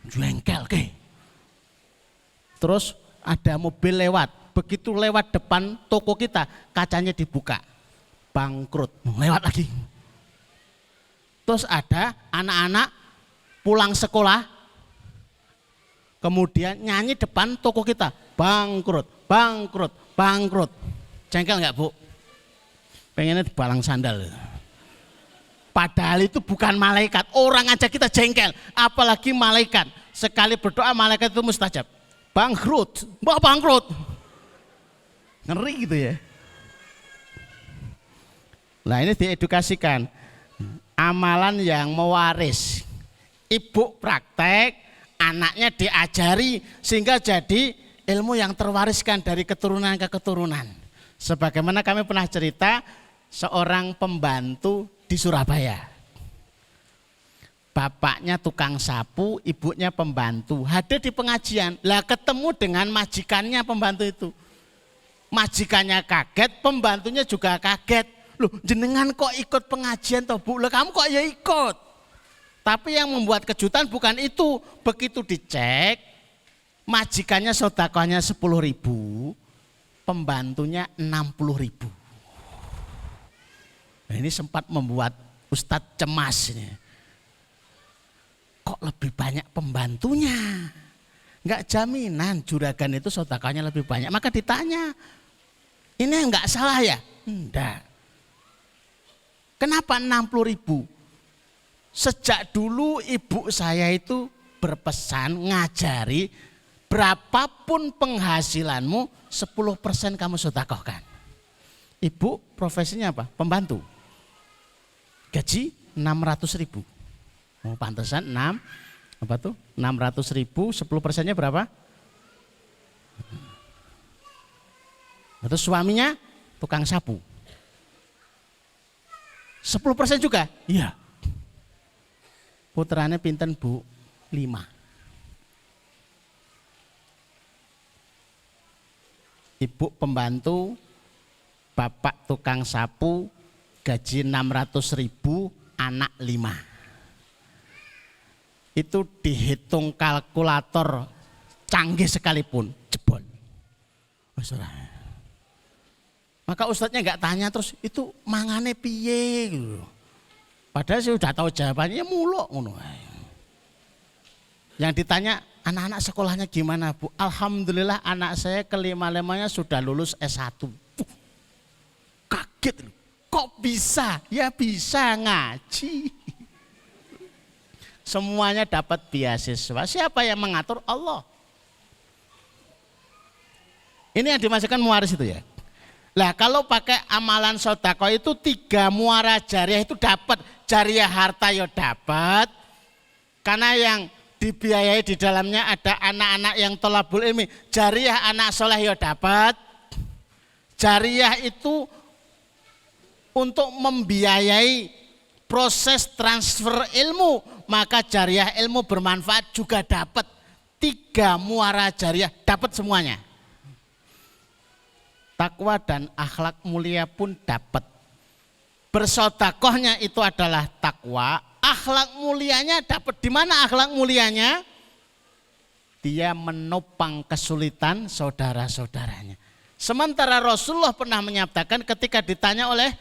Jengkel ke. Terus ada mobil lewat, begitu lewat depan toko kita, kacanya dibuka, bangkrut, lewat lagi. Terus ada anak-anak pulang sekolah, kemudian nyanyi depan toko kita, bangkrut, bangkrut, bangkrut. Jengkel nggak Bu? Pengennya dibalang sandal. Padahal itu bukan malaikat. Orang aja kita jengkel, apalagi malaikat. Sekali berdoa malaikat itu mustajab. Bangkrut, mbak bangkrut. Ngeri gitu ya. Nah ini diedukasikan. Amalan yang mewaris. Ibu praktek, anaknya diajari sehingga jadi ilmu yang terwariskan dari keturunan ke keturunan. Sebagaimana kami pernah cerita seorang pembantu di Surabaya. Bapaknya tukang sapu, ibunya pembantu. Hadir di pengajian, lah ketemu dengan majikannya pembantu itu. Majikannya kaget, pembantunya juga kaget. Loh jenengan kok ikut pengajian toh Bu? Loh kamu kok ya ikut? Tapi yang membuat kejutan bukan itu. Begitu dicek, majikannya sedekahnya 10.000, pembantunya 60.000. Nah, ini sempat membuat Ustadz cemas ini. Kok lebih banyak pembantunya? Enggak jaminan juragan itu sedekahnya lebih banyak. Maka ditanya, ini enggak salah ya? Enggak. Kenapa 60.000? Sejak dulu ibu saya itu berpesan, ngajari, berapapun penghasilanmu 10% kamu sedekahkan. Ibu profesinya apa? Pembantu. Gaji 600.000. Oh, pantesan 600.000, 10%-nya berapa? Terus suaminya tukang sapu. 10% juga? Iya. Putranya pinten Bu? 5. Ibu pembantu, bapak tukang sapu, gaji 600.000, anak 5. Itu dihitung kalkulator canggih sekalipun, jebol. Maka ustadznya nggak tanya terus itu mangane piye gitu. Padahal saya udah tahu jawabannya muluk ngono. Yang ditanya anak-anak sekolahnya gimana Bu? Alhamdulillah anak saya kelima-limanya sudah lulus S1. Kaget loh. Kok bisa? Ya bisa ngaji. Semuanya dapat beasiswa. Siapa yang mengatur? Allah. Ini yang dimasukkan mewaris itu ya. Lah kalau pakai amalan sedekah itu 3 muara jariah itu dapat. Jariah harta ya dapat. Karena yang dibiayai di dalamnya ada anak-anak yang thalabul ilmi. Jariah anak soleh ya dapat. Jariah itu untuk membiayai proses transfer ilmu. Maka jariah ilmu bermanfaat juga dapat. 3 muara jariah dapat semuanya. Takwa dan akhlak mulia pun dapat. Bersedekahnya itu adalah takwa, akhlak mulianya dapat. Di mana akhlak mulianya? Dia menopang kesulitan saudara-saudaranya. Sementara Rasulullah pernah menyatakan ketika ditanya oleh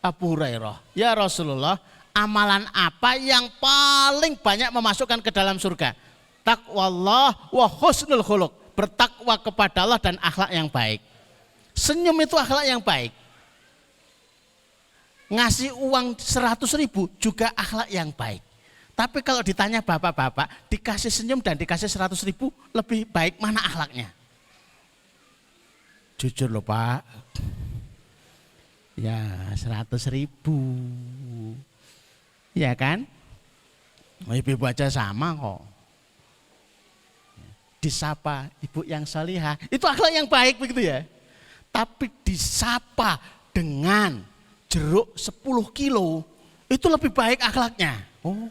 Abu Hurairah, ya Rasulullah, amalan apa yang paling banyak memasukkan ke dalam surga? Taqwallah wa husnul khuluq, bertakwa kepada Allah dan akhlak yang baik. Senyum itu akhlak yang baik. Ngasih uang 100.000 juga akhlak yang baik. Tapi kalau ditanya bapak-bapak, dikasih senyum dan dikasih 100.000 lebih baik mana akhlaknya? Jujur loh Pak. Ya 100.000. Ya kan? Ibu aja sama kok. Disapa ibu yang salihah, itu akhlak yang baik begitu ya. Tapi disapa dengan jeruk 10 kilo, itu lebih baik akhlaknya. Oh.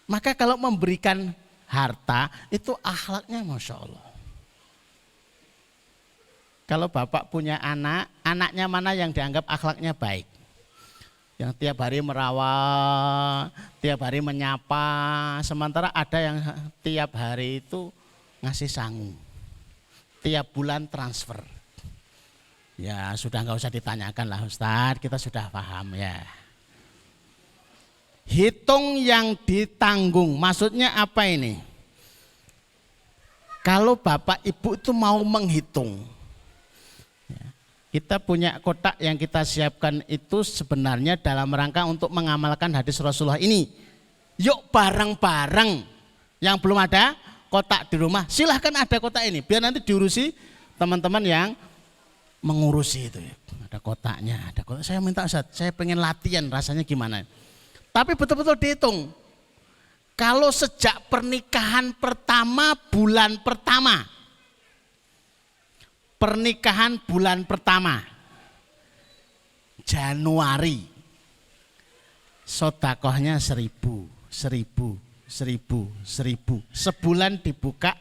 Maka kalau memberikan harta, itu akhlaknya Masya Allah. Kalau bapak punya anak, anaknya mana yang dianggap akhlaknya baik? Yang tiap hari merawat, tiap hari menyapa, sementara ada yang tiap hari itu ngasih sangu. Tiap bulan transfer. Ya sudah nggak usah ditanyakan lah Ustadz, kita sudah paham ya. Hitung yang ditanggung, maksudnya apa ini? Kalau bapak ibu itu mau menghitung, ya, Kita punya kotak yang kita siapkan itu sebenarnya dalam rangka untuk mengamalkan hadis Rasulullah ini. Yuk bareng-bareng yang belum ada kotak di rumah, silahkan ada kotak ini. Biar nanti diurusi teman-teman yang mengurusi itu. Ada kotaknya, ada kotak. Saya minta Ustaz, saya pengen latihan rasanya gimana. Tapi betul-betul dihitung. Kalau sejak pernikahan pertama, bulan pertama. Pernikahan bulan pertama Januari, sodakohnya 1000, sebulan dibuka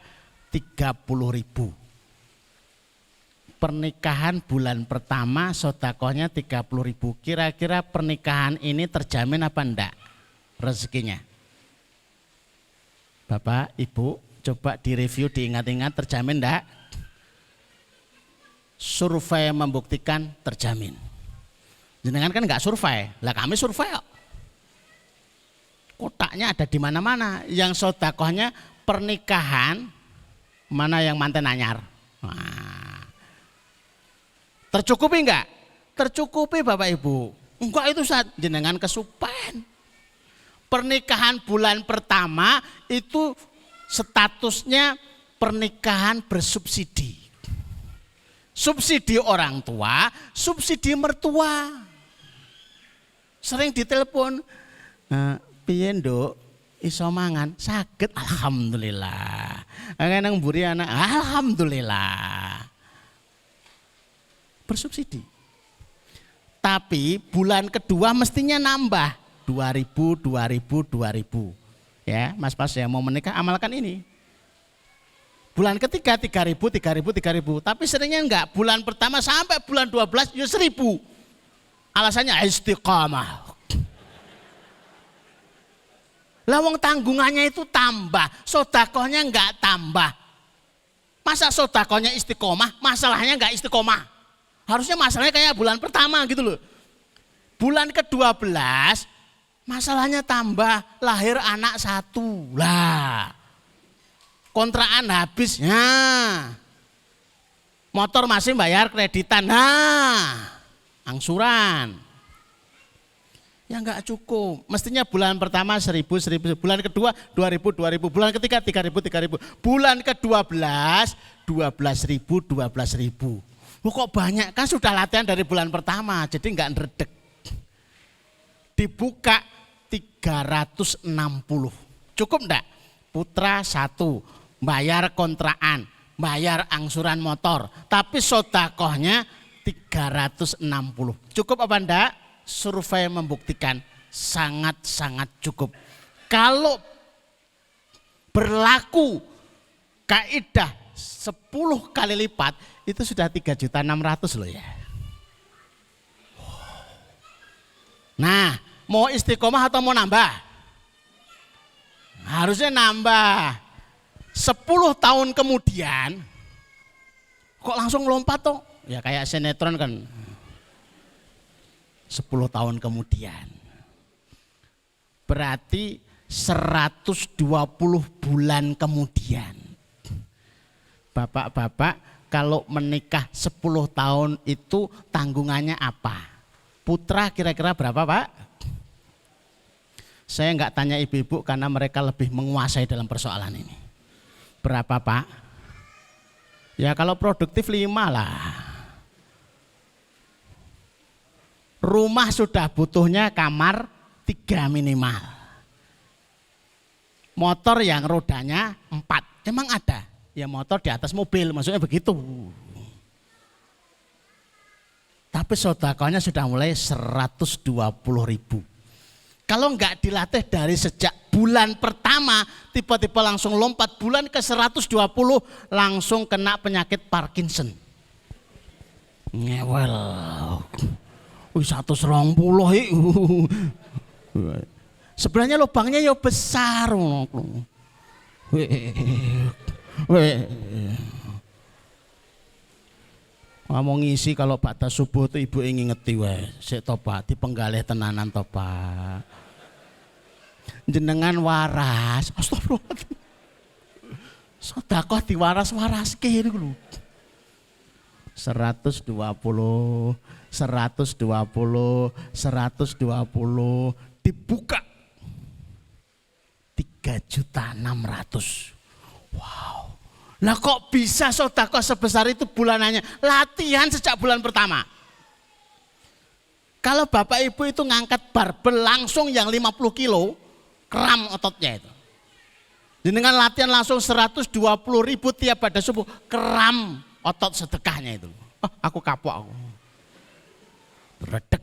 30.000. Pernikahan bulan pertama sodakohnya 30.000. Kira-kira pernikahan ini terjamin apa enggak rezekinya? Bapak, Ibu, coba direview, diingat-ingat, terjamin enggak? Survei membuktikan terjamin. Jenengan kan enggak survei, lah kami survei kok. Kotaknya ada di mana-mana. Yang sodakohnya pernikahan, mana yang manten anyar. Nah, tercukupi enggak? Tercukupi Bapak Ibu. Enggak itu saat jenengan kesupen. Pernikahan bulan pertama itu statusnya pernikahan bersubsidi. Subsidi orang tua, subsidi mertua. Sering ditelepon, piye nduk iso mangan? Saged alhamdulillah. Nang mburi anak alhamdulillah. Bersubsidi. Tapi bulan kedua mestinya nambah 2.000. Ya, Mas Pas yang mau menikah amalkan ini. Bulan ketiga 3.000. Tapi seringnya enggak. Bulan pertama sampai bulan 12 ya 1.000. Alasannya istiqamah. Lawang tanggungannya itu tambah, sodakohnya enggak tambah. Masa sodakohnya istiqomah, masalahnya enggak istiqomah. Harusnya masalahnya kayak bulan pertama gitu loh. Bulan ke-12 masalahnya tambah, lahir anak 1 lah. Kontrakan habis, nah. Motor masih bayar kreditan, nah. Angsuran. Ya enggak cukup. Mestinya bulan pertama 1.000, bulan kedua 2.000, bulan ketiga 3.000. Bulan ke-12 12.000. Kok banyak? Kan sudah latihan dari bulan pertama, jadi enggak ngeredek. Dibuka 360. Cukup enggak? Putra 1. Bayar kontrakan, bayar angsuran motor, tapi sodakohnya 360. Cukup apa enggak? Survei membuktikan sangat-sangat cukup. Kalau berlaku kaidah 10 kali lipat, itu sudah 3.600.000 loh ya. Nah, mau istiqomah atau mau nambah? Harusnya nambah. 10 tahun kemudian kok langsung lompat toh? Ya kayak sinetron kan. 10 tahun kemudian. Berarti 120 bulan kemudian. Bapak-bapak kalau menikah 10 tahun itu tanggungannya apa? Putra kira-kira berapa Pak? Saya enggak tanya ibu-ibu karena mereka lebih menguasai dalam persoalan ini. Berapa Pak? Ya kalau produktif 5 lah. Rumah sudah butuhnya kamar 3 minimal. Motor yang rodanya 4. Emang ada? Ya motor di atas mobil, maksudnya begitu. Tapi sodakohnya sudah mulai 120.000. Kalau enggak dilatih dari sejak bulan pertama, tiba-tiba langsung lompat bulan ke 120, langsung kena penyakit Parkinson. Ngewel. 120. Sebenarnya lubangnya ya besar. Ngomong ngisi kalau batas subuh itu ibu ingin ngeti wae. Sik to Pak, dipenggalih tenanan to Pak. Jenengan waras. Astagfirullahaladzim. Sedekah diwaras-waraske niku lho. 120, 120, 120, dibuka 3.600.000. Wow. Lah kok bisa sedekah sebesar itu bulanannya? Latihan sejak bulan pertama. Kalau Bapak Ibu itu ngangkat barbel langsung yang 50 kilo, kram ototnya itu. Dengan latihan langsung 120.000 tiap pada subuh, kram otot sedekahnya itu. Oh, aku kapok aku. Redek.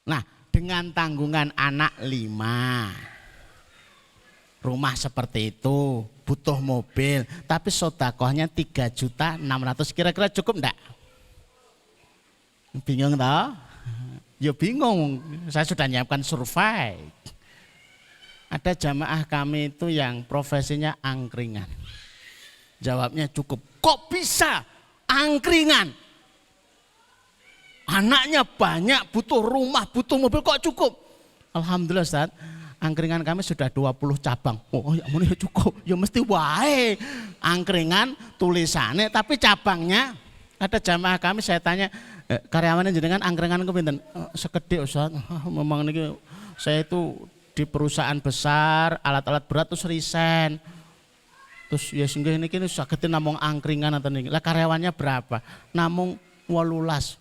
Nah, dengan tanggungan anak 5, rumah seperti itu, butuh mobil, tapi sedekahnya 3.600.000, kira-kira cukup enggak? Bingung toh? Ya bingung, saya sudah nyiapkan survei. Ada jamaah kami itu yang profesinya angkringan. Jawabnya cukup. Kok bisa angkringan? Anaknya banyak, butuh rumah, butuh mobil, kok cukup? Alhamdulillah Ustaz, angkringan kami sudah 20 cabang. Oh ya ampun, ya cukup, ya mesti wae. Angkringan tulisannya, tapi cabangnya, ada jamaah kami saya tanya, karyawannya jenengan angkringan kepinten? Sekedhik Ustaz, memang ini saya itu di perusahaan besar, alat-alat berat terus resign. Terus ya singgah ini kini saketin namung angkringan atau nih. Lah karyawannya berapa? Namung 18.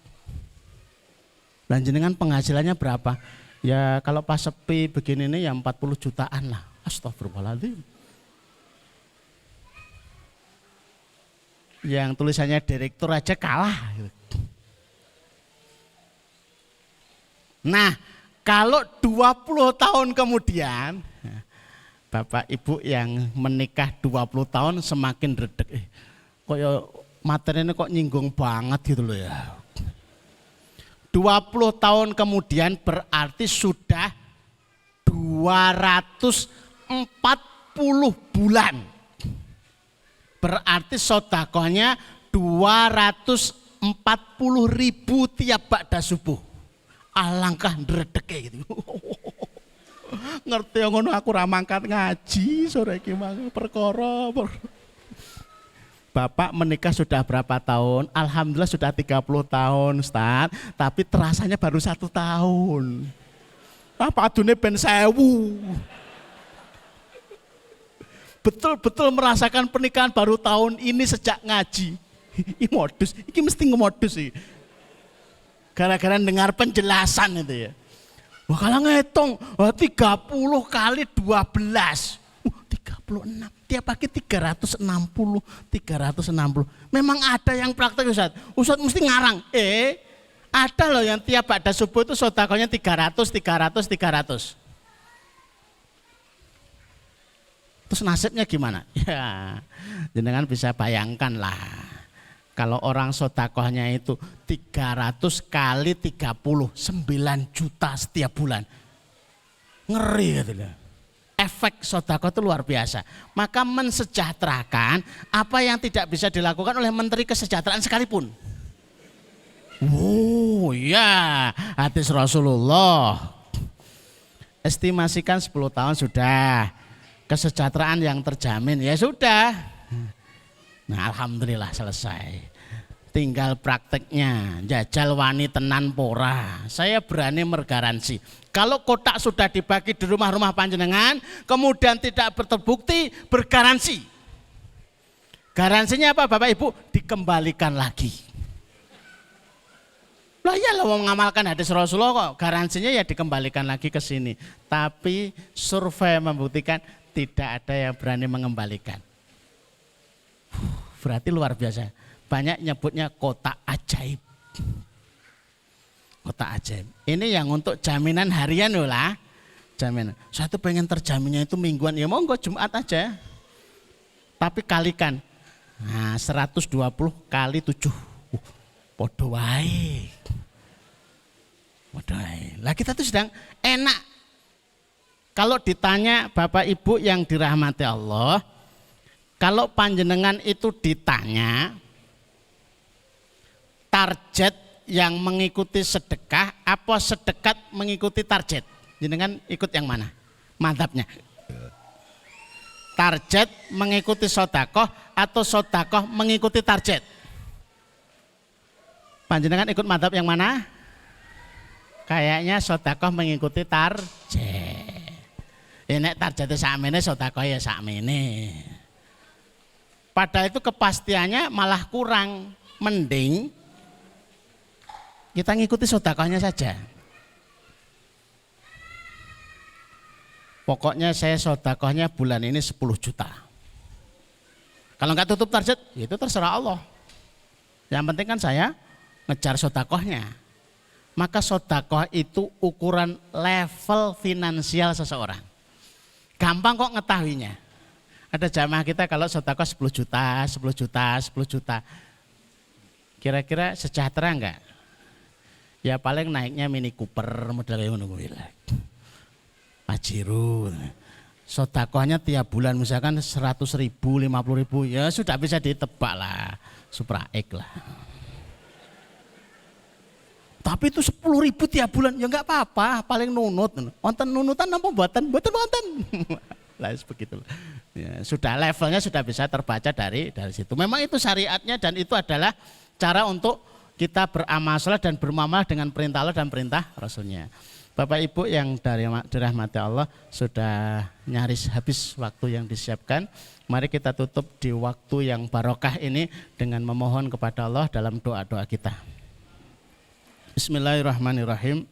Dan jenengan penghasilannya berapa? Ya kalau pas sepi begini nih ya 40 jutaan lah. Astagfirullahaladzim. Yang tulisannya direktur aja kalah. Nah, kalau 20 tahun kemudian, Bapak Ibu yang menikah 20 tahun semakin redek. Kok ya materinya kok nyinggung banget gitu loh ya. 20 tahun kemudian berarti sudah 240 bulan. Berarti sedekahnya 240.000 tiap ba'da subuh. Alangkah ndredeke gitu. Ngerti ngono aku ra mangkat ngaji sore iki mangke perkara. Bapak menikah sudah berapa tahun? Alhamdulillah sudah 30 tahun Ustaz, tapi terasanya baru 1 tahun. Apa adune ben 1000. Betul-betul merasakan pernikahan baru tahun ini sejak ngaji. Ini modus, ini mesti ngemodus sih. Gara-gara dengar penjelasan itu ya. Wah kalau ngitung 30 kali 12. 36. Tiap pagi 360. Memang ada yang praktek Ustaz. Ustaz mesti ngarang. Ada loh yang tiap pada subuh itu sedekahnya 300. Terus nasibnya gimana? Ya, jenengan bisa bayangkan lah. Kalau orang sedekahnya itu 300 kali 30, 9 juta setiap bulan. Ngeri gitu loh. Efek sedekah itu luar biasa. Maka mensejahterakan apa yang tidak bisa dilakukan oleh Menteri Kesejahteraan sekalipun. Oh ya, hadis Rasulullah. Estimasikan 10 tahun sudah. Kesejahteraan yang terjamin ya sudah. Nah alhamdulillah selesai. Tinggal prakteknya, jajal wani tenan pora. Saya berani mergaransi. Kalau kotak sudah dibagi di rumah-rumah panjenengan, kemudian tidak terbukti, bergaransi. Garansinya apa Bapak Ibu? Dikembalikan lagi. Lah ya lo mau mengamalkan hadis Rasulullah kok, garansinya ya dikembalikan lagi ke sini. Tapi survei membuktikan tidak ada yang berani mengembalikan. Berarti luar biasa. Banyak nyebutnya kotak ajaib. Kotak ajaib. Ini yang untuk jaminan harian loh lah. Jaminan. Saya tuh pengen terjaminnya itu mingguan. Ya monggo Jumat aja. Tapi kalikan. Nah 120 kali 7. Podo wae. Podo wae. Lah kita tuh sedang enak. Kalau ditanya Bapak Ibu yang dirahmati Allah. Kalau panjenengan itu ditanya. Target yang mengikuti sedekah apa sedekat mengikuti target? Jenengan ikut yang mana? Mantapnya. target mengikuti sodakoh atau sodakoh mengikuti target? Panjenengan ikut madzhab yang mana? Kayaknya sodakoh mengikuti target. Ini targetnya sakmene, sodakoh ya sakmene. Padahal itu kepastiannya malah kurang. Mending kita ngikuti sodakohnya saja. Pokoknya saya sodakohnya bulan ini 10 juta. Kalau nggak tutup target, itu terserah Allah. Yang penting kan saya ngejar sodakohnya. Maka sodakoh itu ukuran level finansial seseorang. Gampang kok ngetahuinya. Ada jamaah kita kalau sodakoh 10 juta, 10 juta, 10 juta. Kira-kira sejahtera enggak? Ya paling naiknya Mini Cooper modelnya ngono kuwi lah. Pajero. Sedekahnya tiap bulan misalkan 100.000, 50.000 ya sudah bisa ditebak lah. Supra X lah. Tapi itu 10.000 tiap bulan ya enggak apa-apa, paling nunut. Wonten nunutan napa mboten? Mboten wonten. Lah begitu. Ya, sudah levelnya sudah bisa terbaca dari situ. Memang itu syariatnya dan itu adalah cara untuk kita beramal saleh dan bermuamalah dengan perintah Allah dan perintah Rasulnya. Bapak Ibu yang dirahmati Allah, sudah nyaris habis waktu yang disiapkan. Mari kita tutup di waktu yang barokah ini dengan memohon kepada Allah dalam doa-doa kita. Bismillahirrahmanirrahim.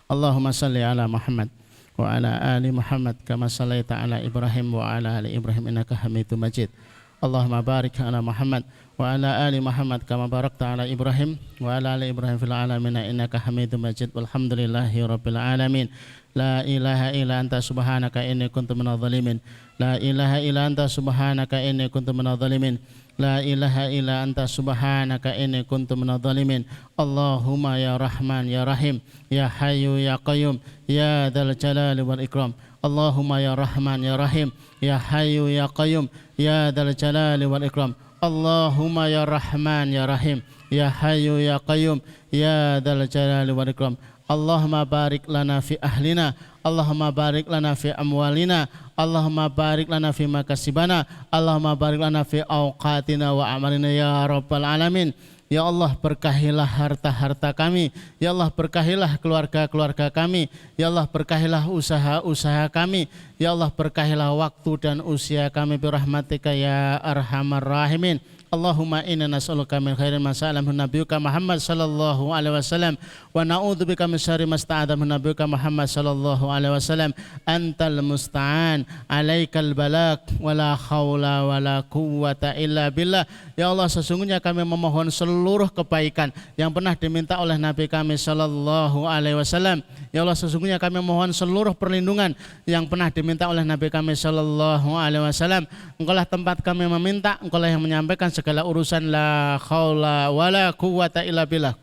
Allahumma salli ala Muhammad wa ala ali Muhammad kama sallaita ala Ibrahim wa ala ali Ibrahim innaka Hamidum Majid. Allahumma barik ala Muhammad wa ala ali Muhammad kama barakta ala Ibrahim wa ala ali Ibrahim fil alamin innaka Hamidum Majid. Walhamdulillahi rabbil alamin. La ilaha illa anta subhanaka inni kuntu minadh dhalimin. La ilaha illa anta subhanaka inni kuntu minadh dhalimin. La ilaha illa anta subhanaka inni kuntu minadh dhalimin. Allahumma ya Rahman ya Rahim ya Hayyu ya Qayyum ya Dzal Jalali wal Ikram. Allahumma ya Rahman ya Rahim ya Hayyu ya Qayyum ya Dzal Jalali wal Ikram. Allahumma ya Rahman ya Rahim ya Hayyu ya Qayyum ya Dzal Jalali wal Ikram. Allahumma barik lana fi ahlina, Allahumma barik lana fi amwalina, Allahumma barik lana fi makasibana, Allahumma barik lana fi awqatina wa amalina ya rabbal alamin. Ya Allah, berkahilah harta-harta kami. Ya Allah, berkahilah keluarga-keluarga kami. Ya Allah, berkahilah usaha-usaha kami. Ya Allah, berkahilah waktu dan usia kami birahmatika ya arhamar rahimin. Allahumma inna nas'aluka min khairin ma sa'alahu nabiyyuka Muhammad sallallahu alaihi wasallam wa na'udzubika min syarri ma sta'adha nabiyyuka Muhammad sallallahu alaihi wasallam. Antal musta'an, alaikal balak, wala haula wala quwwata illa billah. Ya Allah, sesungguhnya kami memohon seluruh kebaikan yang pernah diminta oleh Nabi kami sallallahu alaihi wasallam. Ya Allah, sesungguhnya kami memohon seluruh perlindungan yang pernah diminta oleh Nabi kami sallallahu alaihi wasallam. Engkaulah tempat kami meminta, Engkaulah yang menyampaikan segala urusan. La haula wala quwwata illa billah.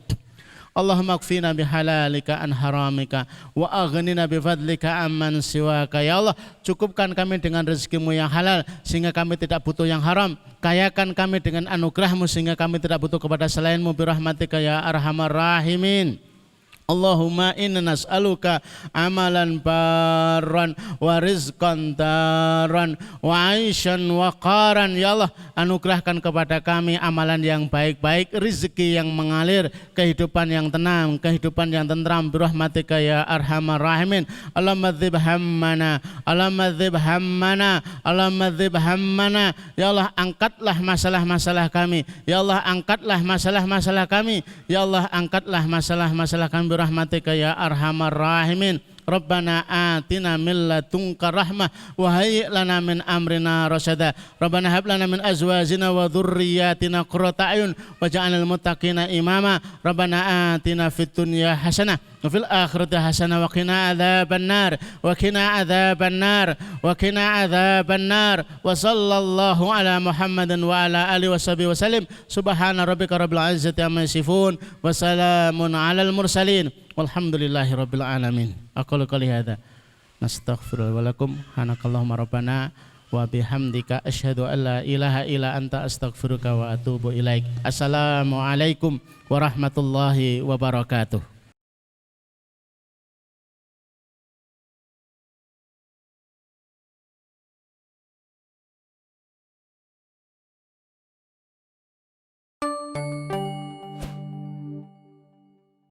Allahumma kfina bihalalika an haramika wa aghnina bifadlika amman siwaka. Ya Allah, cukupkan kami dengan rezekimu yang halal sehingga kami tidak butuh yang haram. Kayakan kami dengan anugerahmu sehingga kami tidak butuh kepada selainmu birahmatika ya arhamar rahimin. Allahumma inna nas'aluka amalan barran wa rizqan daran wa aishan waqaran. Ya Allah, anugerahkan kepada kami amalan yang baik-baik, rezeki yang mengalir, kehidupan yang tenang, kehidupan yang tentram birahmatika ya arhamar rahimin. Allahumma dzib hammana, Allahumma dzib hammana, Allahumma dzib hammana. Ya Allah, angkatlah masalah-masalah kami. Ya Allah, angkatlah masalah-masalah kami. Ya Allah, angkatlah masalah-masalah kami rahmatika ya arhamar rahimin. Rabbana atina min ladunka rahmah wa hayyi' lana min amrina rasyada. Rabbana hab lana min azwajina wa dhurriyyatina qurrata a'yun waj'alnal muttaqina imama. Rabbana atina fid dunya hasanah wa fil akhirati hasanah wa qina adzabannar wa qina adzabannar wa qina adzabannar. Wa sallallahu ala Muhammadin wa ala alihi washabihi wasallim. Subhana rabbika rabbil izzati amma yasifun wa salamun alal mursalin walhamdulillahi rabbil alamin. Aqulu qouli hadza nastaghfirullaha wa lakum hanakallahumma rabbana wa bihamdika asyhadu an la ilaha illa anta astaghfiruka wa atubu ilaik. Assalamualaikum warahmatullahi wabarakatuh.